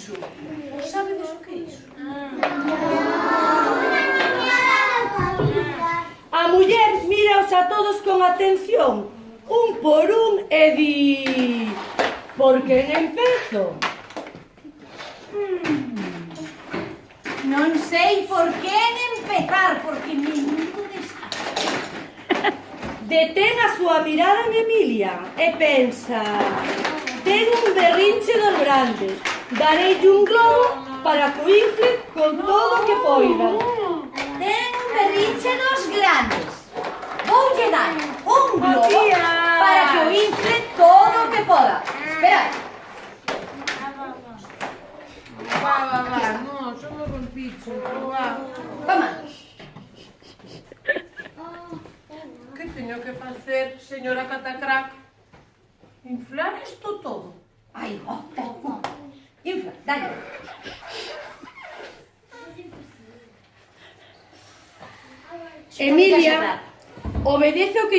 iso? Sabedes o que é iso? A muller míraos a todos con atención, un por un, e di... Por que empezo? Non sei por que empezar, porque menudo desastre. Detén a súa mirada en Emilia e pensa... Ten un berrinche dos grandes. Dareille un globo para que o infle con todo o que poida. Ten un berrinche dos grandes. Voulle dar un globo para que o infle todo o que poda. Espera. Va, no, só me rompicho. Toma. Que teño que facer, señora Catacrac? Inflar isto todo? Ai, infla, dale. Emilia obedece o que